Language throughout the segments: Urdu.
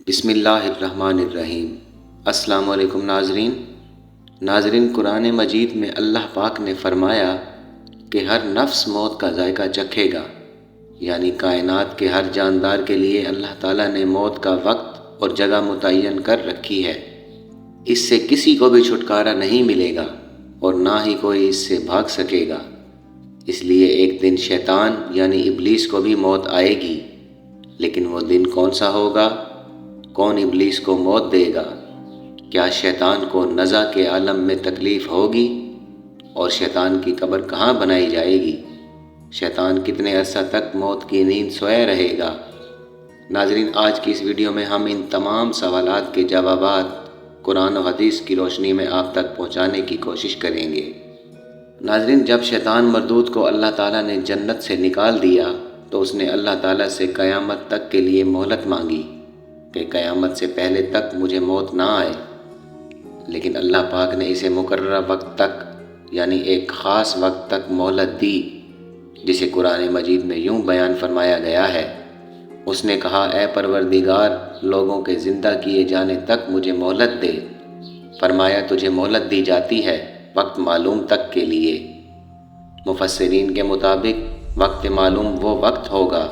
بسم اللہ الرحمن الرحیم۔ السلام علیکم ناظرین، قرآن مجید میں اللہ پاک نے فرمایا کہ ہر نفس موت کا ذائقہ چکھے گا، یعنی کائنات کے ہر جاندار کے لیے اللہ تعالیٰ نے موت کا وقت اور جگہ متعین کر رکھی ہے۔ اس سے کسی کو بھی چھٹکارا نہیں ملے گا اور نہ ہی کوئی اس سے بھاگ سکے گا۔ اس لیے ایک دن شیطان یعنی ابلیس کو بھی موت آئے گی، لیکن وہ دن کون سا ہوگا؟ کون ابلیس کو موت دے گا؟ کیا شیطان کو نزع کے عالم میں تکلیف ہوگی؟ اور شیطان کی قبر کہاں بنائی جائے گی؟ شیطان کتنے عرصہ تک موت کی نیند سوئے رہے گا؟ ناظرین، آج کی اس ویڈیو میں ہم ان تمام سوالات کے جوابات قرآن و حدیث کی روشنی میں آپ تک پہنچانے کی کوشش کریں گے۔ ناظرین، جب شیطان مردود کو اللہ تعالیٰ نے جنت سے نکال دیا تو اس نے اللہ تعالیٰ سے قیامت تک کے لیے مہلت مانگی کہ قیامت سے پہلے تک مجھے موت نہ آئے، لیکن اللہ پاک نے اسے مقررہ وقت تک یعنی ایک خاص وقت تک مہلت دی، جسے قرآن مجید میں یوں بیان فرمایا گیا ہے۔ اس نے کہا، اے پروردگار، لوگوں کے زندہ کیے جانے تک مجھے مہلت دے۔ فرمایا، تجھے مہلت دی جاتی ہے وقت معلوم تک کے لیے۔ مفسرین کے مطابق وقت معلوم وہ وقت ہوگا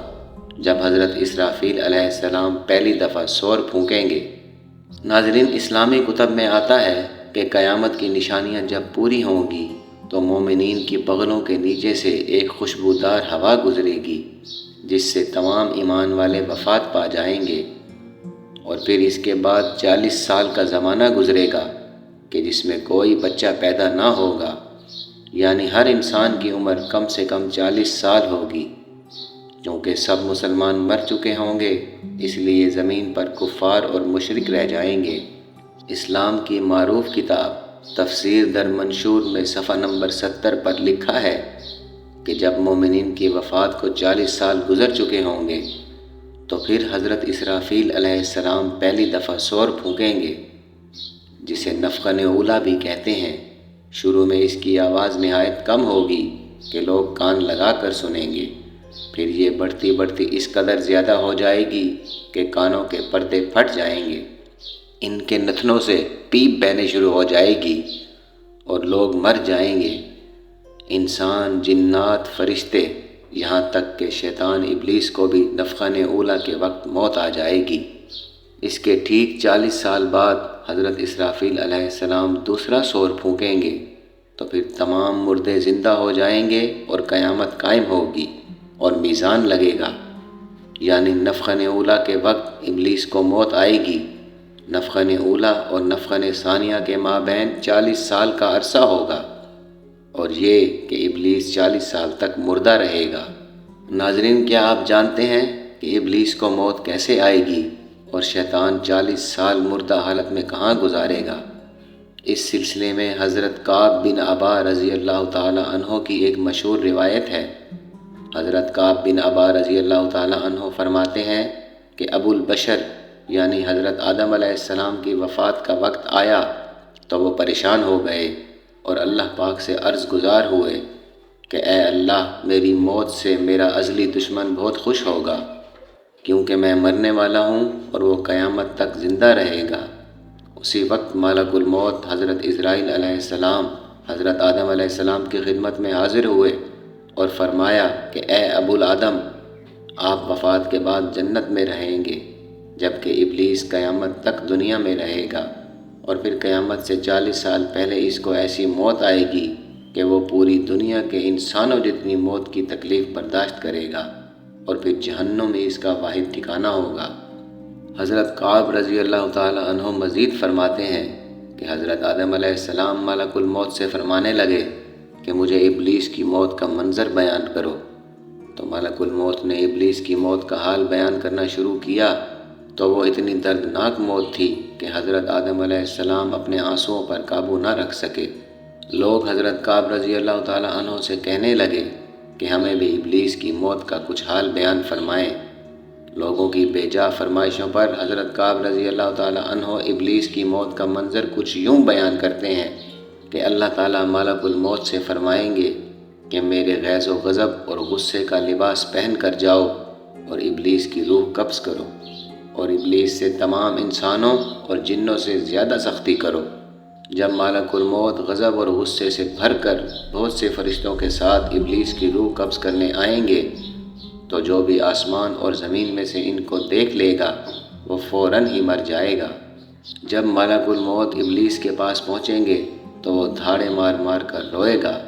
جب حضرت اسرافیل علیہ السلام پہلی دفعہ سور پھونکیں گے۔ ناظرین، اسلامی کتب میں آتا ہے کہ قیامت کی نشانیاں جب پوری ہوں گی تو مومنین کی بغلوں کے نیچے سے ایک خوشبودار ہوا گزرے گی، جس سے تمام ایمان والے وفات پا جائیں گے، اور پھر اس کے بعد 40 سال کا زمانہ گزرے گا کہ جس میں کوئی بچہ پیدا نہ ہوگا، یعنی ہر انسان کی عمر کم سے کم 40 سال ہوگی۔ کیونکہ سب مسلمان مر چکے ہوں گے، اس لیے زمین پر کفار اور مشرک رہ جائیں گے۔ اسلام کی معروف کتاب تفسیر در منشور میں صفحہ نمبر 70 پر لکھا ہے کہ جب مومنین کی وفات کو 40 سال گزر چکے ہوں گے تو پھر حضرت اسرافیل علیہ السلام پہلی دفعہ سور پھونکیں گے، جسے نفخہ اولیٰ بھی کہتے ہیں۔ شروع میں اس کی آواز نہایت کم ہوگی کہ لوگ کان لگا کر سنیں گے، پھر یہ بڑھتی بڑھتی اس قدر زیادہ ہو جائے گی کہ کانوں کے پردے پھٹ جائیں گے، ان کے نتنوں سے پیپ بہنے شروع ہو جائے گی اور لوگ مر جائیں گے، انسان، جنات، فرشتے، یہاں تک کہ شیطان ابلیس کو بھی نفخہ اولیٰ کے وقت موت آ جائے گی۔ اس کے ٹھیک 40 سال بعد حضرت اسرافیل علیہ السلام دوسرا سور پھونکیں گے تو پھر تمام مردے زندہ ہو جائیں گے اور قیامت قائم ہوگی اور میزان لگے گا، یعنی نفخہ اولیٰ کے وقت ابلیس کو موت آئے گی۔ نفخہ اولیٰ اور نفخہ ثانیہ کے مابین 40 سال کا عرصہ ہوگا، اور یہ کہ ابلیس 40 سال تک مردہ رہے گا۔ ناظرین، کیا آپ جانتے ہیں کہ ابلیس کو موت کیسے آئے گی اور شیطان 40 سال مردہ حالت میں کہاں گزارے گا؟ اس سلسلے میں حضرت کعب بن عبا رضی اللہ تعالی عنہ کی ایک مشہور روایت ہے۔ حضرت کعب بن عبا رضی اللہ تعالی عنہ فرماتے ہیں کہ ابو البشر یعنی حضرت آدم علیہ السلام کی وفات کا وقت آیا تو وہ پریشان ہو گئے اور اللہ پاک سے عرض گزار ہوئے کہ اے اللہ، میری موت سے میرا ازلی دشمن بہت خوش ہوگا، کیونکہ میں مرنے والا ہوں اور وہ قیامت تک زندہ رہے گا۔ اسی وقت ملک الموت حضرت عزرائیل علیہ السلام حضرت آدم علیہ السلام کی خدمت میں حاضر ہوئے اور فرمایا کہ اے ابو الآدم، آپ وفات کے بعد جنت میں رہیں گے، جبکہ ابلیس قیامت تک دنیا میں رہے گا، اور پھر قیامت سے 40 سال پہلے اس کو ایسی موت آئے گی کہ وہ پوری دنیا کے انسانوں جتنی موت کی تکلیف برداشت کرے گا، اور پھر جہنم میں اس کا واحد ٹھکانہ ہوگا۔ حضرت کعب رضی اللہ تعالی عنہ مزید فرماتے ہیں کہ حضرت آدم علیہ السلام ملک الموت سے فرمانے لگے کہ مجھے ابلیس کی موت کا منظر بیان کرو، تو ملک الموت نے ابلیس کی موت کا حال بیان کرنا شروع کیا تو وہ اتنی دردناک موت تھی کہ حضرت آدم علیہ السلام اپنے آنسوؤں پر قابو نہ رکھ سکے۔ لوگ حضرت کعب رضی اللہ تعالی عنہ سے کہنے لگے کہ ہمیں بھی ابلیس کی موت کا کچھ حال بیان فرمائیں۔ لوگوں کی بے جا فرمائشوں پر حضرت کعب رضی اللہ تعالی عنہ ابلیس کی موت کا منظر کچھ یوں بیان کرتے ہیں کہ اللہ تعالیٰ ملک الموت سے فرمائیں گے کہ میرے غیظ و غضب اور غصے کا لباس پہن کر جاؤ اور ابلیس کی روح قبض کرو۔ اور ابلیس سے تمام انسانوں اور جنوں سے زیادہ سختی کرو۔ جب ملک الموت غضب اور غصے سے بھر کر بہت سے فرشتوں کے ساتھ ابلیس کی روح قبض کرنے آئیں گے تو جو بھی آسمان اور زمین میں سے ان کو دیکھ لے گا وہ فوراً ہی مر جائے گا۔ جب ملک الموت ابلیس کے پاس پہنچیں گے تو وہ دھاڑے مار مار کر روئے گا۔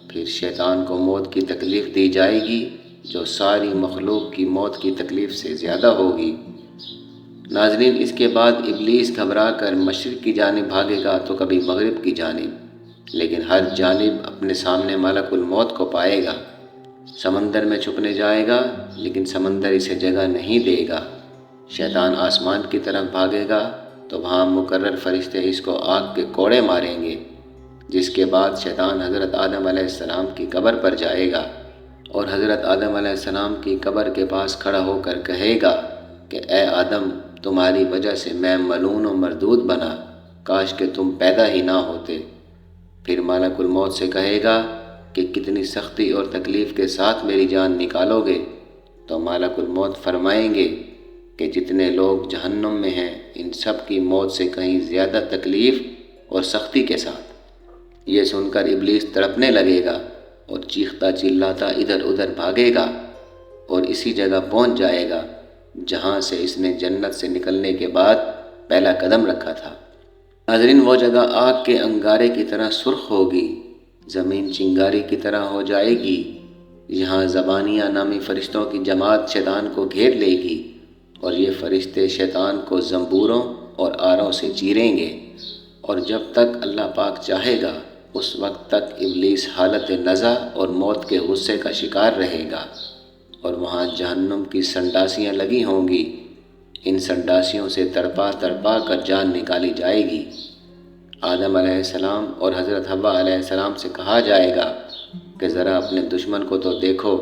پھر شیطان کو موت کی تکلیف دی جائے گی جو ساری مخلوق کی موت کی تکلیف سے زیادہ ہوگی۔ ناظرین، اس کے بعد ابلیس گھبرا کر مشرق کی جانب بھاگے گا تو کبھی مغرب کی جانب، لیکن ہر جانب اپنے سامنے ملک الموت کو پائے گا۔ سمندر میں چھپنے جائے گا لیکن سمندر اسے جگہ نہیں دے گا۔ شیطان آسمان کی طرف بھاگے گا تو وہاں مقرر فرشتے اس کو آگ کے کوڑے ماریں گے، جس کے بعد شیطان حضرت آدم علیہ السلام کی قبر پر جائے گا اور حضرت آدم علیہ السلام کی قبر کے پاس کھڑا ہو کر کہے گا کہ اے آدم، تمہاری وجہ سے میں ملعون و مردود بنا، کاش کہ تم پیدا ہی نہ ہوتے۔ پھر ملک الموت سے کہے گا کہ کتنی سختی اور تکلیف کے ساتھ میری جان نکالو گے؟ تو ملک الموت فرمائیں گے کہ جتنے لوگ جہنم میں ہیں ان سب کی موت سے کہیں زیادہ تکلیف اور سختی کے ساتھ۔ یہ سن کر ابلیس تڑپنے لگے گا اور چیختا چلاتا ادھر ادھر بھاگے گا اور اسی جگہ پہنچ جائے گا جہاں سے اس نے جنت سے نکلنے کے بعد پہلا قدم رکھا تھا۔ ناظرین، وہ جگہ آگ کے انگارے کی طرح سرخ ہوگی، زمین چنگاری کی طرح ہو جائے گی۔ یہاں زبانیہ نامی فرشتوں کی جماعت شیطان کو گھیر لے گی اور یہ فرشتے شیطان کو زنبوروں اور آروں سے چیریں گے، اور جب تک اللہ پاک چاہے گا اس وقت تک ابلیس حالت نزع اور موت کے غصے کا شکار رہے گا، اور وہاں جہنم کی سنڈاسیاں لگی ہوں گی۔ ان سنڈاسیوں سے تڑپا تڑپا کر جان نکالی جائے گی۔ آدم علیہ السلام اور حضرت حوا علیہ السلام سے کہا جائے گا کہ ذرا اپنے دشمن کو تو دیکھو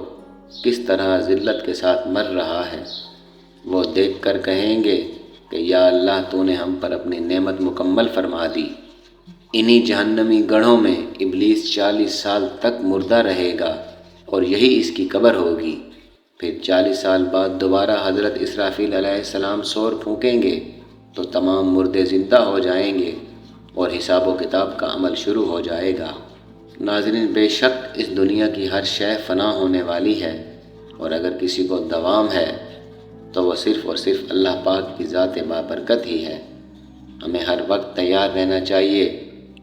کس طرح ذلت کے ساتھ مر رہا ہے۔ وہ دیکھ کر کہیں گے کہ یا اللہ، تو نے ہم پر اپنی نعمت مکمل فرما دی۔ انہی جہنمی گڑھوں میں ابلیس 40 سال تک مردہ رہے گا اور یہی اس کی قبر ہوگی۔ پھر 40 سال بعد دوبارہ حضرت اسرافیل علیہ السلام سور پھونکیں گے تو تمام مردے زندہ ہو جائیں گے اور حساب و کتاب کا عمل شروع ہو جائے گا۔ ناظرین، بے شک اس دنیا کی ہر شے فنا ہونے والی ہے، اور اگر کسی کو دوام ہے تو وہ صرف اور صرف اللہ پاک کی ذات بابرکت ہی ہے۔ ہمیں ہر وقت تیار رہنا چاہیے،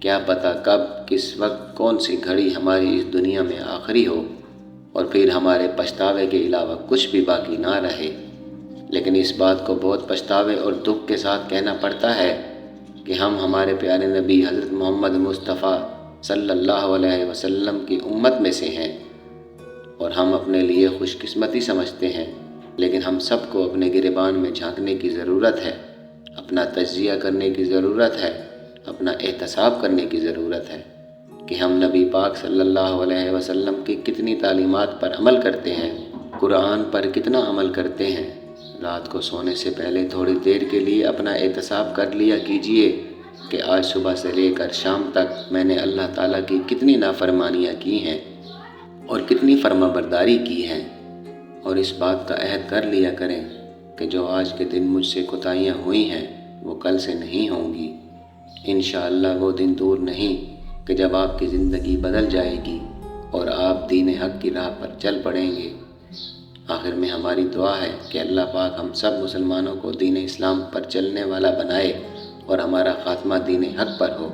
کیا پتہ کب کس وقت کون سی گھڑی ہماری اس دنیا میں آخری ہو اور پھر ہمارے پچھتاوے کے علاوہ کچھ بھی باقی نہ رہے۔ لیکن اس بات کو بہت پچھتاوے اور دکھ کے ساتھ کہنا پڑتا ہے کہ ہم ہمارے پیارے نبی حضرت محمد مصطفیٰ صلی اللہ علیہ وسلم کی امت میں سے ہیں، اور ہم اپنے لیے خوش قسمتی سمجھتے ہیں، لیکن ہم سب کو اپنے گریبان میں جھانکنے کی ضرورت ہے، اپنا تجزیہ کرنے کی ضرورت ہے، اپنا احتساب کرنے کی ضرورت ہے کہ ہم نبی پاک صلی اللہ علیہ وسلم کی کتنی تعلیمات پر عمل کرتے ہیں، قرآن پر کتنا عمل کرتے ہیں۔ رات کو سونے سے پہلے تھوڑی دیر کے لیے اپنا احتساب کر لیا کیجئے کہ آج صبح سے لے کر شام تک میں نے اللہ تعالیٰ کی کتنی نافرمانیاں کی ہیں اور کتنی فرما برداری کی ہے، اور اس بات کا عہد کر لیا کریں کہ جو آج کے دن مجھ سے کوتاہیاں ہوئی ہیں وہ کل سے نہیں ہوں گی۔ انشاءاللہ وہ دن دور نہیں کہ جب آپ کی زندگی بدل جائے گی اور آپ دین حق کی راہ پر چل پڑیں گے۔ آخر میں ہماری دعا ہے کہ اللہ پاک ہم سب مسلمانوں کو دین اسلام پر چلنے والا بنائے اور ہمارا خاتمہ دین حق پر ہو،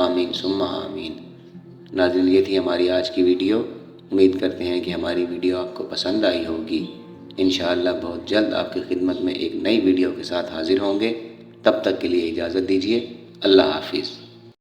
آمین ثم آمین۔ ناظرین، یہ تھی ہماری آج کی ویڈیو۔ امید کرتے ہیں کہ ہماری ویڈیو آپ کو پسند آئی ہوگی۔ انشاءاللہ بہت جلد آپ کی خدمت میں ایک نئی ویڈیو کے ساتھ حاضر ہوں گے۔ تب تک کے لیے اجازت دیجیے۔ اللہ حافظ۔